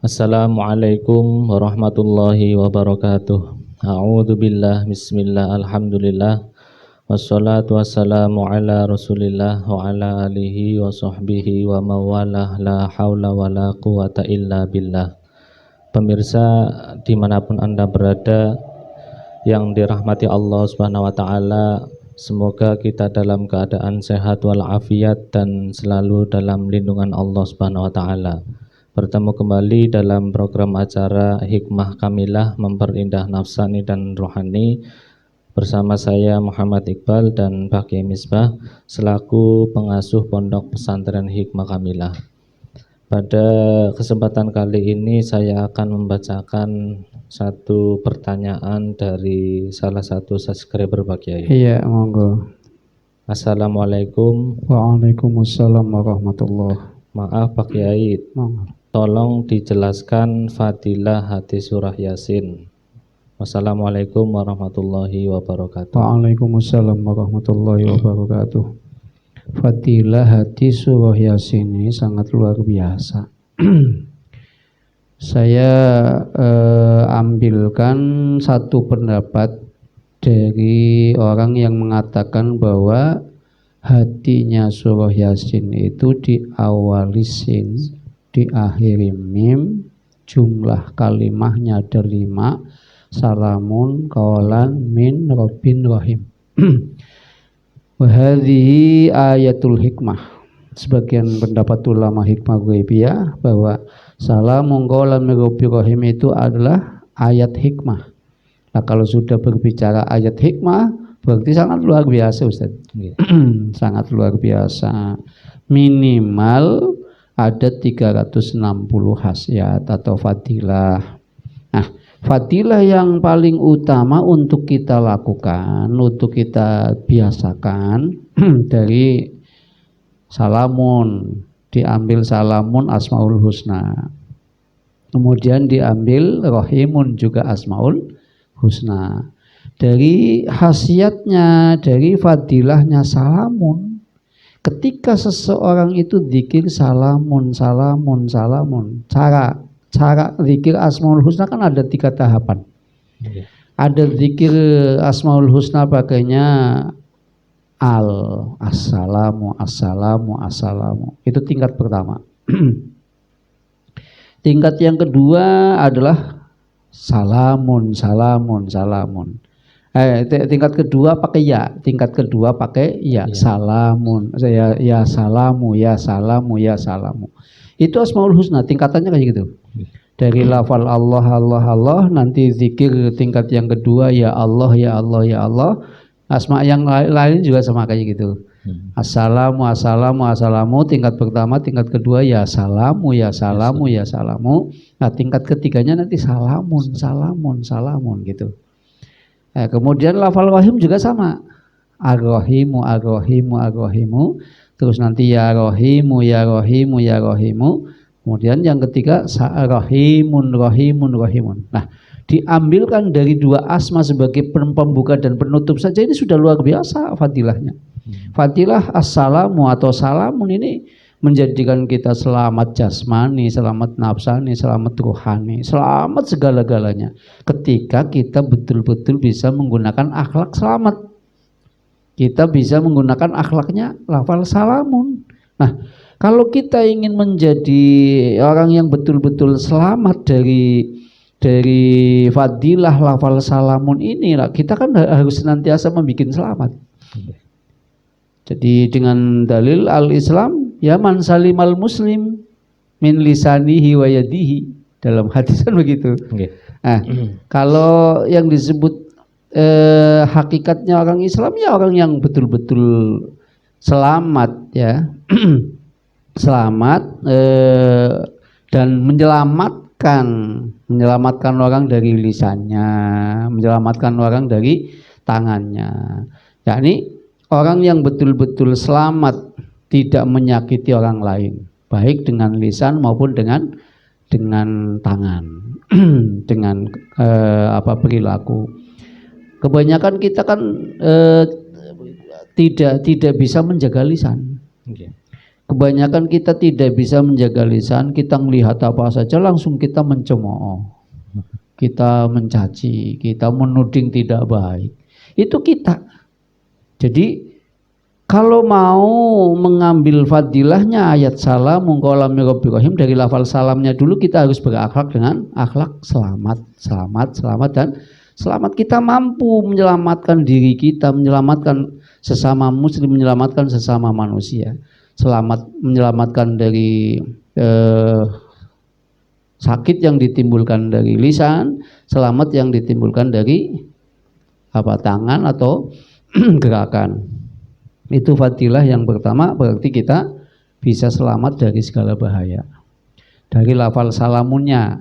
Assalamualaikum warahmatullahi wabarakatuh. A'udzu billah, bismillah, alhamdulillah. Wassalatu wassalamu ala Rasulillah wa ala alihi wa sahbihi wa mawalah, la haula wa la quwata illa billah. Pemirsa dimanapun Anda berada yang dirahmati Allah Subhanahu wa taala, semoga kita dalam keadaan sehat walafiat dan selalu dalam lindungan Allah Subhanahu wa taala. Bertemu kembali dalam program acara Hikmah Kamilah Memperindah Nafsani dan Rohani bersama saya Muhammad Iqbal dan Pak Kiai Misbah selaku pengasuh Pondok Pesantren Hikmah Kamilah. Pada kesempatan kali ini saya akan membacakan satu pertanyaan dari salah satu subscriber Pak Kiai. Iya, monggo. Assalamualaikum. Waalaikumsalam warahmatullahi. Maaf Pak Kiai, Monggo. tolong dijelaskan fadilah hadis surah Yasin. Wassalamualaikum warahmatullahi wabarakatuh. Waalaikumsalam warahmatullahi wabarakatuh. Fadilah hadis surah Yasin ini sangat luar biasa. Saya ambilkan satu pendapat dari orang yang mengatakan bahwa hatinya surah Yasin itu diawali sin, diakhiri mim, jumlah kalimahnya ada 5, salamun qaulan min rabbin rahim. Wa hadhihi ayatul hikmah. Sebagian pendapat ulama hikmah ghaibiyah bahwa salamun qaulan min rabbin rahim itu adalah ayat hikmah. Nah, kalau sudah berbicara ayat hikmah berarti sangat luar biasa, Ustaz. Sangat luar biasa. Minimal ada 360 khasiat atau fadilah. Nah, fadilah yang paling utama untuk kita lakukan, untuk kita biasakan dari salamun, diambil salamun asmaul husna. Kemudian diambil rahimun juga asmaul husna. Dari khasiatnya, dari fadilahnya salamun, ketika seseorang itu zikir salamun, salamun, salamun, cara zikir asmaul husna kan ada 3 tahapan. Ada zikir asmaul husna pakainya assalamu, assalamu, assalamu. Itu tingkat pertama. Tingkat yang kedua adalah salamun, salamun, salamun. Tingkat kedua pakai ya, tingkat kedua pakai ya, salamun, ya salamu, ya salamu, ya salamu. Itu asmaul husna, tingkatannya kayak gitu. Dari lafal Allah, Allah, Allah, nanti zikir tingkat yang kedua ya Allah, ya Allah, ya Allah. Asma yang lain juga sama kayak gitu. Assalamu, assalamu, assalamu. Tingkat pertama, tingkat kedua ya salamu, ya salamu, ya salamu. Nah, tingkat ketiganya nanti salamun, salamun, salamun gitu. Kemudian lafal rahim juga sama. Ar-rahimu, ar-rahimu, ar-rahimu. Terus nanti ya rahimu, ya rahimu, ya rahimu. Kemudian yang ketiga rahimun, rahimun, rahimun. Nah, diambilkan dari 2 asma sebagai pembuka dan penutup saja ini sudah luar biasa fadilahnya. Fadilah assalamu atau salamun ini menjadikan kita selamat jasmani, selamat nafsani, selamat rohani, selamat segala-galanya. Ketika kita betul-betul bisa menggunakan akhlak selamat, kita bisa menggunakan akhlaknya lafal salamun. Nah, kalau kita ingin menjadi orang yang betul-betul selamat dari fadilah lafal salamun ini, kita kan harus senantiasa membuat selamat. Jadi dengan dalil al-Islam ya man salimal muslim min lisanihi wa yadihi, dalam hadis kan begitu. Nah, kalau yang disebut hakikatnya orang Islam ya orang yang betul-betul selamat ya. Selamat dan menyelamatkan orang dari lisannya, menyelamatkan orang dari tangannya. Yakni orang yang betul-betul selamat tidak menyakiti orang lain, baik dengan lisan maupun dengan tangan, dengan perilaku. Kebanyakan kita kan tidak bisa menjaga lisan. kebanyakan kita tidak bisa menjaga lisan, kita melihat apa saja langsung kita mencemooh, kita mencaci, kita menuding tidak baik. Itu kita. Jadi kalau mau mengambil fadilahnya ayat salamun qaulam min rabbir rahim, dari lafal salamnya dulu kita harus berakhlak dengan akhlak selamat, dan selamat. Kita mampu menyelamatkan diri kita, menyelamatkan sesama muslim, menyelamatkan sesama manusia. Selamat menyelamatkan dari sakit yang ditimbulkan dari lisan, selamat yang ditimbulkan dari tangan atau gerakan. Itu fadilah yang pertama, berarti kita bisa selamat dari segala bahaya. Dari lafal salamunnya.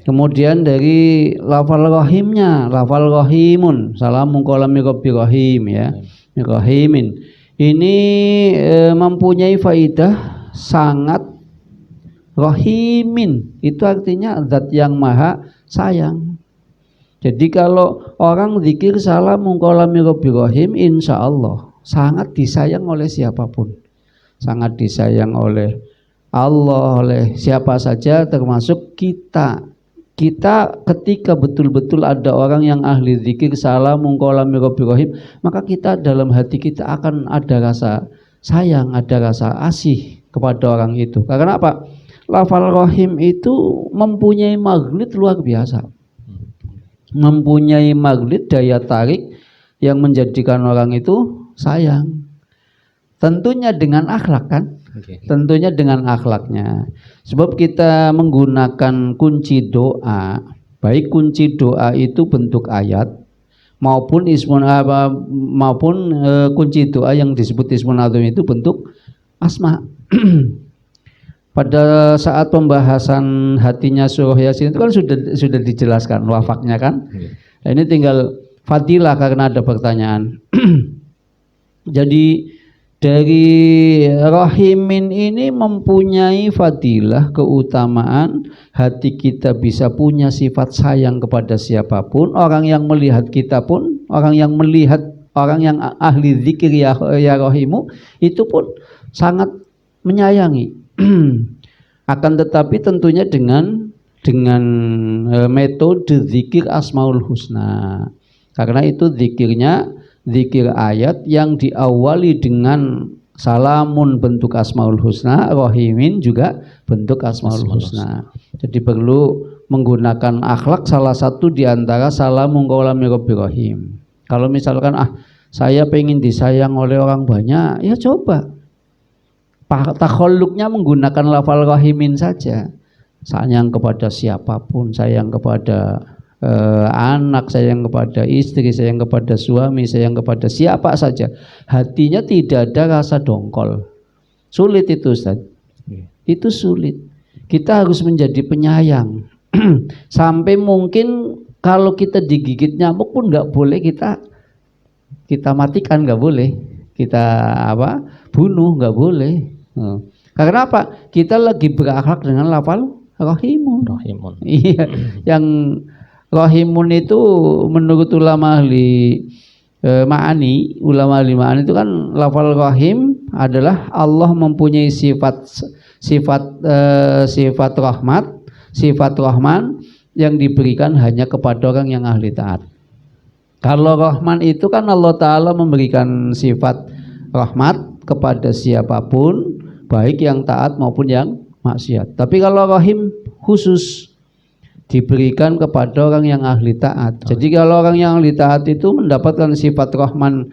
Kemudian dari lafal rahimnya, lafal rahimun, salamun qaulam min rabbir rahim ya. Rahimin. Ini mempunyai faidah sangat. Rahimin itu artinya zat yang maha sayang. Jadi kalau orang zikir salamun qaulam min rabbir rahim, insyaallah sangat disayang oleh siapapun, sangat disayang oleh Allah, oleh siapa saja, termasuk kita. Kita ketika betul-betul ada orang yang ahli zikir salamun qaulam min rabbir rahim, maka kita dalam hati kita akan ada rasa sayang, ada rasa asih kepada orang itu. Karena apa? Lafal rahim itu mempunyai magnet luar biasa, mempunyai magnet daya tarik yang menjadikan orang itu sayang. Tentunya dengan akhlak kan? Tentunya dengan akhlaknya. Sebab kita menggunakan kunci doa, baik kunci doa itu bentuk ayat maupun kunci doa yang disebut ismun azam itu bentuk asma. Pada saat pembahasan hatinya surah Yasin itu kan sudah dijelaskan wafaknya kan? Nah, ini tinggal fadilah karena ada pertanyaan. Jadi dari rahimin ini mempunyai fadilah, keutamaan, hati kita bisa punya sifat sayang kepada siapapun, orang yang melihat kita pun, orang yang ahli zikir ya rahimu itu pun sangat menyayangi. Akan tetapi tentunya dengan metode zikir Asmaul Husna. Karena itu zikir ayat yang diawali dengan salamun bentuk Asmaul Husna, rahimin juga bentuk Asmaul Husna. Jadi perlu menggunakan akhlak, salah satu diantara salamun qaulam min rabbir rahim. Kalau misalkan saya pengen disayang oleh orang banyak, ya coba takhalluknya menggunakan lafal rahimin saja. Sayang kepada siapapun, sayang kepada anak, sayang kepada istri, sayang kepada suami, sayang kepada siapa saja. Hatinya tidak ada rasa dongkol. Sulit itu Ustaz. Itu sulit. Kita harus menjadi penyayang. Sampai mungkin kalau kita digigit nyamuk pun nggak boleh kita matikan, nggak boleh. Kita bunuh, nggak boleh. Karena apa? Kita lagi berakhlak dengan lafal rahimun. Iya, yang rahimun itu menurut ulama ahli ma'ani, itu kan lafal rahim adalah Allah mempunyai sifat rahmat, sifat rahman yang diberikan hanya kepada orang yang ahli taat. Kalau rahman itu kan Allah Ta'ala memberikan sifat rahmat kepada siapapun, baik yang taat maupun yang maksiat. Tapi kalau rahim khusus diberikan kepada orang yang ahli taat. Jadi kalau orang yang ahli taat itu mendapatkan sifat rahman,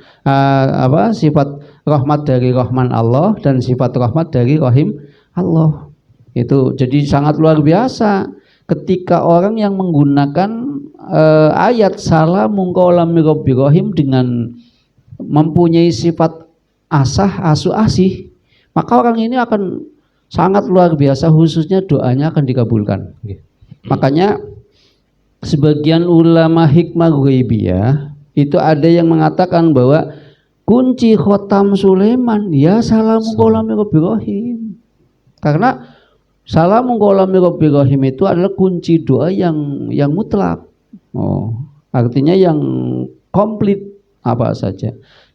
sifat rahmat dari rahman Allah dan sifat rahmat dari rahim Allah. Itu jadi sangat luar biasa ketika orang yang menggunakan ayat salamun qaulam min rabbir rahim dengan mempunyai sifat asih, maka orang ini akan sangat luar biasa, khususnya doanya akan dikabulkan. Makanya sebagian ulama hikmah ghaibiyah itu ada yang mengatakan bahwa kunci khotam Sulaiman ya salamun qaulam min rabbir rahim. Karena salamun qaulam min rabbir rahim itu adalah kunci doa yang mutlak. Artinya yang komplit apa saja.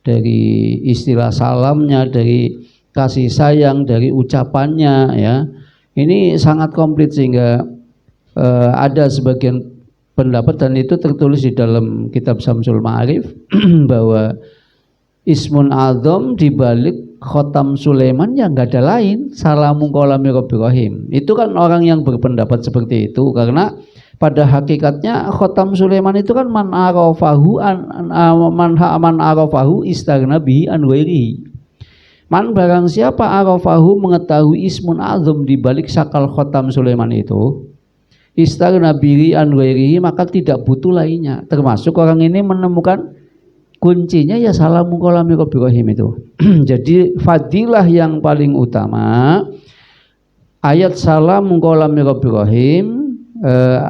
Dari istilah salamnya, dari kasih sayang, dari ucapannya, ya. Ini sangat komplit sehingga ada sebagian pendapat, dan itu tertulis di dalam kitab Syamsul Ma'arif bahwa Ismun Azam dibalik Khotam Sulaiman yang nggak ada lain, salamun qawlan min Rabbir Rahim. Itu kan orang yang berpendapat seperti itu, karena pada hakikatnya Khotam Sulaiman itu kan man arafahu man arafahu istaghna bihi an ghairihi. Man barang siapa arafahu mengetahui Ismun Azam dibalik sakal Khotam Sulaiman itu, istaghna bihi an ghairihi, maka tidak butuh lainnya. Termasuk orang ini menemukan kuncinya ya salamun qawlan min Rabbir Rahim itu. Jadi fadilah yang paling utama ayat salamun qawlan min Rabbir Rahim,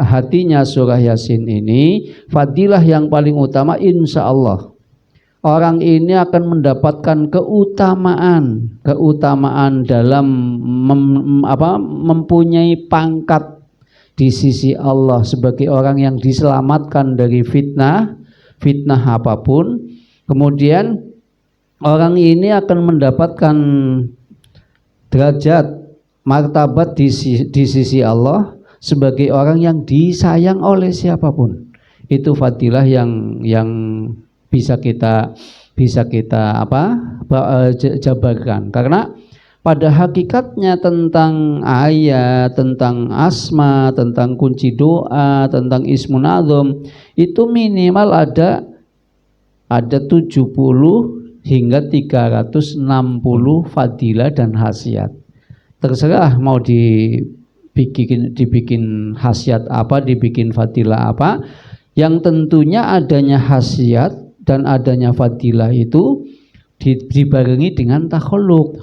hatinya surah Yasin ini, fadilah yang paling utama insya Allah orang ini akan mendapatkan keutamaan dalam mempunyai pangkat di sisi Allah sebagai orang yang diselamatkan dari fitnah apapun. Kemudian orang ini akan mendapatkan derajat martabat di sisi Allah sebagai orang yang disayang oleh siapapun. Itu fadilah yang bisa kita jabarkan, karena pada hakikatnya tentang ayat, tentang asma, tentang kunci doa, tentang Ismun Azam itu minimal ada 70 hingga 360 fadilah dan khasiat. Terserah mau dibikin khasiat apa, dibikin fadilah apa, yang tentunya adanya khasiat dan adanya fadilah itu dibarengi dengan takhalluk.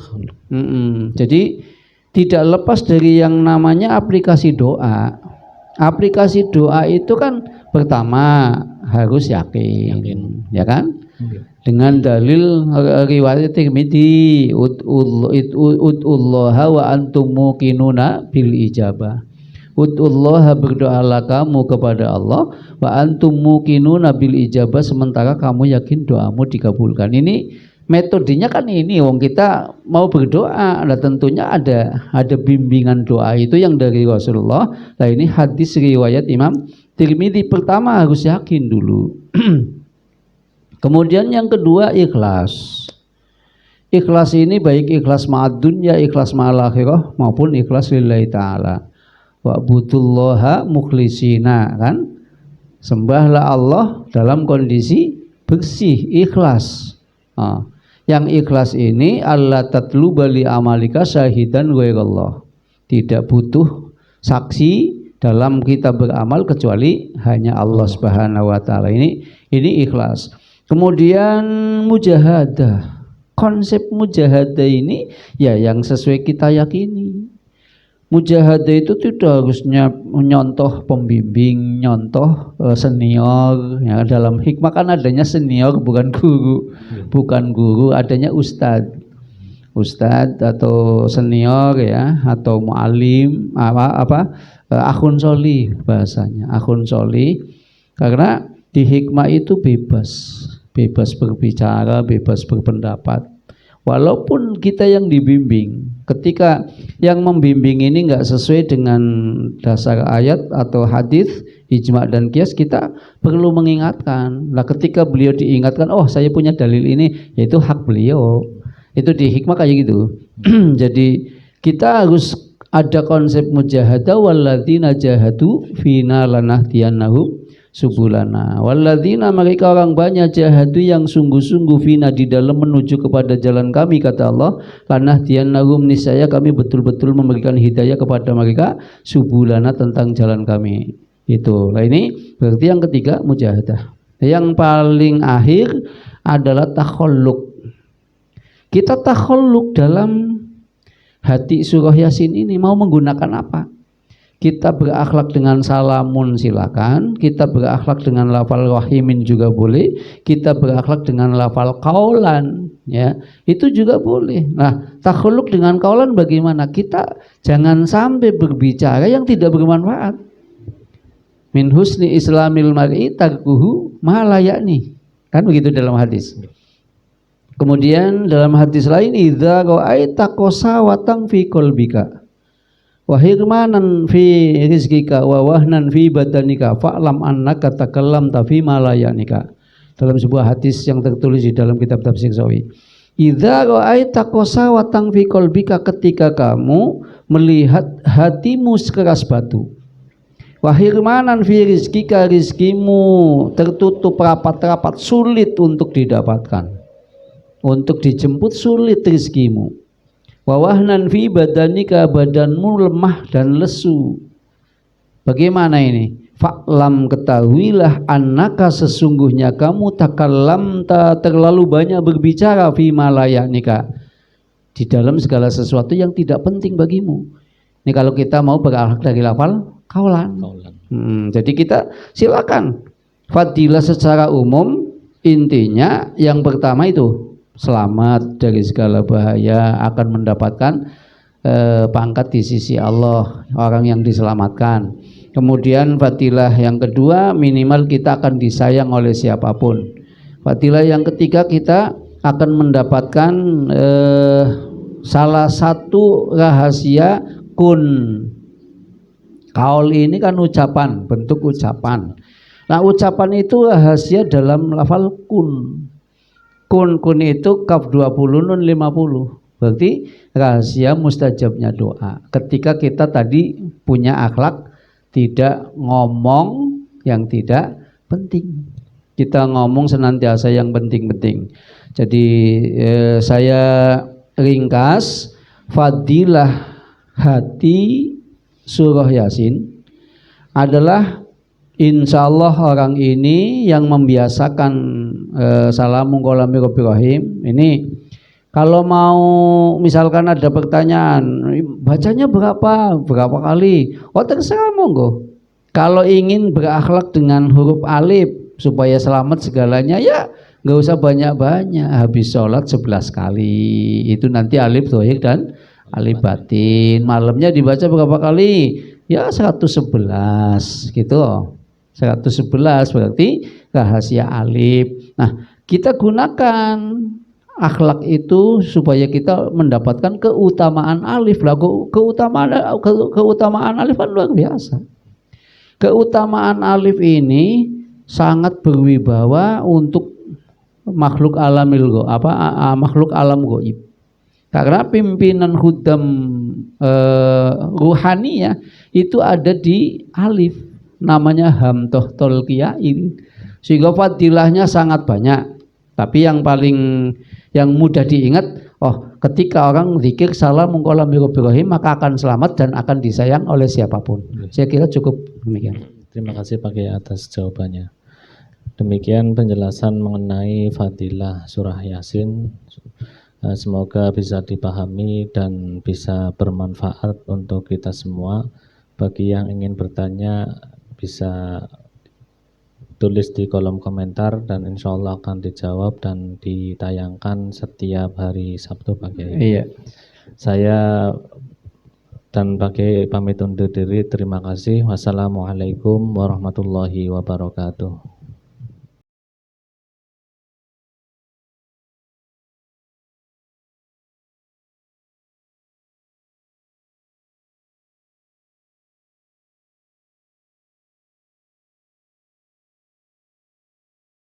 Jadi tidak lepas dari yang namanya aplikasi doa. Aplikasi doa itu kan pertama harus yakin. Ya kan? Dengan dalil riwayat Tirmidzi, ud'ullaha wa antum muqinuna bil ijabah. Ud'ullaha, berdoalah kamu kepada Allah, wa antum muqinuna bil ijabah, sementara kamu yakin doamu dikabulkan. Ini metodenya kan ini, wong kita mau berdoa, nah tentunya ada bimbingan doa itu yang dari Rasulullah. Nah ini hadis riwayat Imam Tirmidzi, pertama harus yakin dulu. Kemudian yang kedua ikhlas. Ikhlas ini baik ikhlas ma'ad dunya, ikhlas ma'al akhirah, maupun ikhlas lillahi ta'ala. Wa'budullaha mukhlisina, kan? Sembahlah Allah dalam kondisi bersih, ikhlas. Yang ikhlas ini Allah tatluba li amalika syahidan ghairallah. Tidak butuh saksi dalam kita beramal kecuali hanya Allah Subhanahu wa taala. Ini ikhlas. Kemudian mujahadah. Konsep mujahadah ini ya yang sesuai kita yakini. Mujahadah itu tidak harusnya nyontoh pembimbing, nyontoh senior. Ya, dalam hikmah kan adanya senior bukan guru, adanya ustadz atau senior ya, atau mu'alim akhun sholih bahasanya, akhun sholih. Karena di hikmah itu bebas berbicara, bebas berpendapat. Walaupun kita yang dibimbing, ketika yang membimbing ini nggak sesuai dengan dasar ayat atau hadis, ijma dan qiyas, kita perlu mengingatkan. Nah, ketika beliau diingatkan, oh saya punya dalil ini, yaitu hak beliau. Itu di hikmah kayak gitu. Jadi kita harus ada konsep mujahadah, walladzina jahadu fina lanahdiyannahum subulana. Walladzina, mereka orang banyak, jahadu yang sungguh-sungguh, fina di dalam menuju kepada jalan kami, kata Allah, lanahdiyannahum, niscaya kami betul-betul memberikan hidayah kepada mereka, subulana, tentang jalan kami. Itu. Nah ini berarti yang ketiga mujahadah. Yang paling akhir adalah takhalluk. Kita takhalluk dalam hati surah Yasin ini mau menggunakan apa? Kita berakhlak dengan salamun silakan, kita berakhlak dengan lafal rahimin juga boleh, kita berakhlak dengan lafal qaulan, ya itu juga boleh. Nah, takhalluk dengan qaulan bagaimana? Kita jangan sampai berbicara yang tidak bermanfaat. Min husni islamil mar'i tarkuhu ma la ya'ni. Kan begitu dalam hadis. Kemudian dalam hadis lain, idza ra'aita qasawatan fi qalbika wa hirmanan fi rizqika wa wahnan fi badanika fa'lam annaka takallamta fi ma la ya'nika. Dalam sebuah hadis yang tertulis di dalam kitab tafsir Sawi. Idza ra'aita qasawatan fi qalbika, ketika kamu melihat hatimu sekeras batu. Wahirmanan fi rizkika, rizkimu tertutup rapat-rapat, sulit untuk didapatkan, untuk dijemput sulit rizkimu. Wawahnan fi badanika, badanmu lemah dan lesu. Bagaimana ini? Fa'lam, ketahuilah, annaka, sesungguhnya kamu takallamta, terlalu banyak berbicara, fi malayanika, di dalam segala sesuatu yang tidak penting bagimu. Ini kalau kita mau berakhlak dari lafal kaulan. Jadi kita silakan fadilah secara umum, intinya yang pertama itu selamat dari segala bahaya, akan mendapatkan pangkat di sisi Allah, orang yang diselamatkan. Kemudian fadilah yang kedua, minimal kita akan disayang oleh siapapun. Fadilah yang ketiga, kita akan mendapatkan salah satu rahasia kun. Kaul ini kan ucapan, bentuk ucapan. Nah, ucapan itu rahasia dalam lafal kun. Kun itu kaf 20 nun 50. Berarti rahasia mustajabnya doa. Ketika kita tadi punya akhlak tidak ngomong yang tidak penting, kita ngomong senantiasa yang penting-penting. Jadi saya ringkas fadilah hati surah Yasin adalah insya Allah orang ini yang membiasakan salamun qawlan min rabbir rahim. Ini kalau mau misalkan ada pertanyaan, bacanya berapa kali? Oh, terserah, monggo. Kalau ingin berakhlak dengan huruf alif supaya selamat segalanya, ya nggak usah banyak-banyak. Habis sholat 11 kali, itu nanti alif dhohir dan alif batin. Malamnya dibaca berapa kali? Ya 111 gitu. 111 berarti rahasia alif. Nah, kita gunakan akhlak itu supaya kita mendapatkan keutamaan alif. Lah, keutamaan alif kan luar biasa. Keutamaan alif ini sangat berwibawa untuk makhluk alamil makhluk alam gaib. Karena pimpinan hudam ruhaniyah itu ada di alif, namanya hamtoh tolkiyain, sehingga fadilahnya sangat banyak. Tapi yang mudah diingat, ketika orang zikir salamun qawlan min rabbir rahim, maka akan selamat dan akan disayang oleh siapapun. Saya kira cukup demikian. Terima kasih Pak Kiai atas jawabannya. Demikian penjelasan mengenai fadilah surah Yasin. Semoga bisa dipahami dan bisa bermanfaat untuk kita semua. Bagi yang ingin bertanya bisa tulis di kolom komentar dan insya Allah akan dijawab dan ditayangkan setiap hari Sabtu Pak Kiai. Iya. Saya dan Pak Kiai pamit undur diri. Terima kasih. Wassalamualaikum warahmatullahi wabarakatuh.